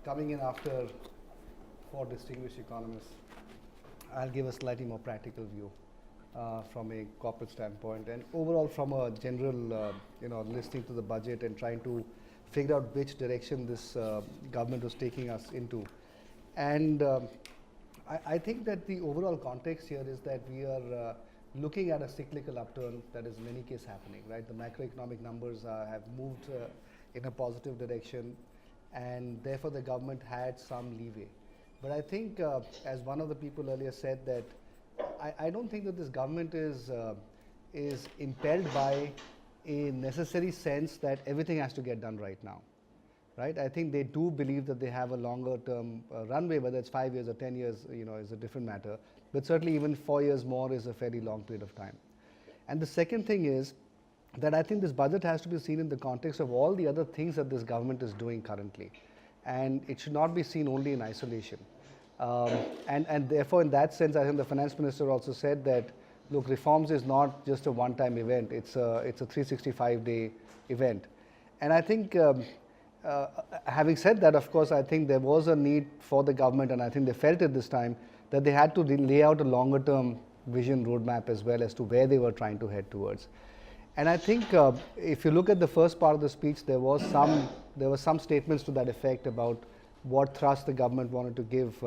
coming in after four distinguished economists, I'll give a slightly more practical view from a corporate standpoint, and overall from a general, listening to the budget and trying to figure out which direction this government was taking us into. And I think that the overall context here is that we are looking at a cyclical upturn that is in many cases happening, right? The macroeconomic numbers have moved in a positive direction, and therefore the government had some leeway. But I think, as one of the people earlier said, that I don't think that this government is impelled by a necessary sense that everything has to get done right now, right? I think they do believe that they have a longer term runway, whether it's 5 years or 10 years, is a different matter. But certainly even 4 years more is a fairly long period of time. And the second thing is that I think this budget has to be seen in the context of all the other things that this government is doing currently. And it should not be seen only in isolation. And therefore, in that sense, I think the finance minister also said that, look, reforms is not just a one-time event, it's a 365-day event. And I think, having said that, of course, I think there was a need for the government, and I think they felt it this time, that they had to lay out a longer-term vision roadmap as well as to where they were trying to head towards. And I think if you look at the first part of the speech, there were some statements to that effect about what thrust the government wanted to give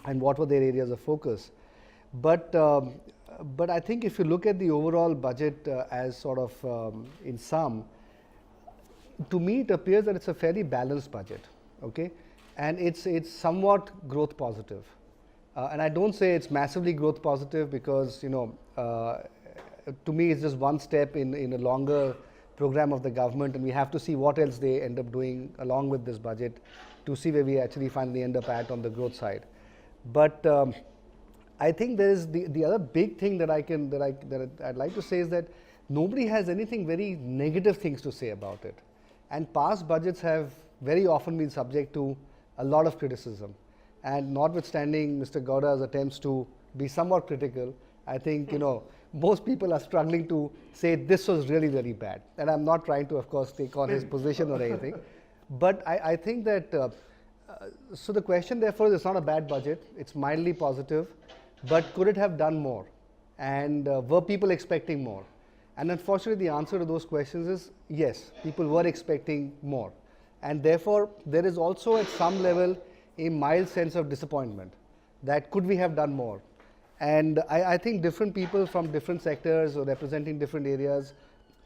and what were their areas of focus. But I think if you look at the overall budget as sort of in sum, to me it appears that it's a fairly balanced budget, okay? And it's somewhat growth positive. And I don't say it's massively growth positive because, to me it's just one step in a longer program of the government, and we have to see what else they end up doing along with this budget to see where we actually finally end up at on the growth side. But I think there is the other big thing that I'd like to say is that nobody has anything very negative things to say about it. And past budgets have very often been subject to a lot of criticism. And notwithstanding Mr. Gowda's attempts to be somewhat critical, I think, most people are struggling to say this was really, really bad. And I'm not trying to, of course, take on his position or anything. But I think that, so the question therefore is, it's not a bad budget, it's mildly positive, but could it have done more? And were people expecting more? And unfortunately, the answer to those questions is yes, people were expecting more. And therefore, there is also at some level a mild sense of disappointment that could we have done more? And I think different people from different sectors or representing different areas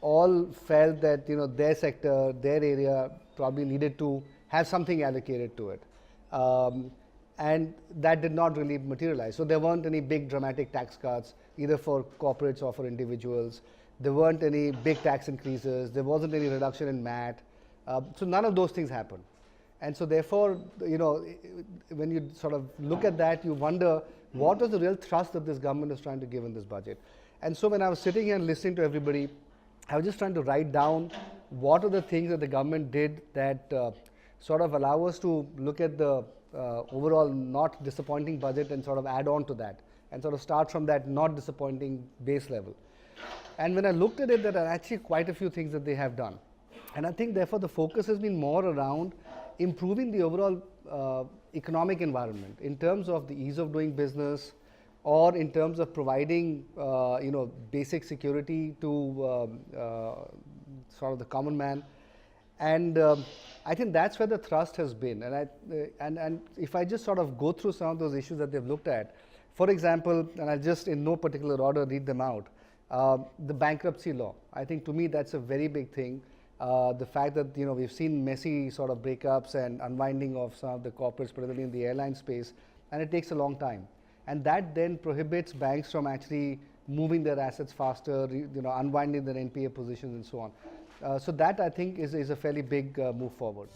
all felt that their sector, their area probably needed to have something allocated to it. And that did not really materialize. So there weren't any big dramatic tax cuts, either for corporates or for individuals. There weren't any big tax increases. There wasn't any reduction in MAT. So none of those things happened. And so therefore, when you sort of look at that, you wonder what was the real thrust that this government is trying to give in this budget. And so when I was sitting here and listening to everybody, I was just trying to write down what are the things that the government did that sort of allow us to look at the overall not disappointing budget and sort of add on to that and sort of start from that not disappointing base level. And when I looked at it, there are actually quite a few things that they have done. And I think therefore the focus has been more around improving the overall economic environment in terms of the ease of doing business, or in terms of providing basic security to sort of the common man. And I think that's where the thrust has been. And if I just sort of go through some of those issues that they've looked at, for example, and I'll just in no particular order read them out, the bankruptcy law. I think to me that's a very big thing. The fact that we've seen messy sort of breakups and unwinding of some of the corporates, particularly in the airline space, and it takes a long time. And that then prohibits banks from actually moving their assets faster, unwinding their NPA positions and so on. So that I think is a fairly big move forward.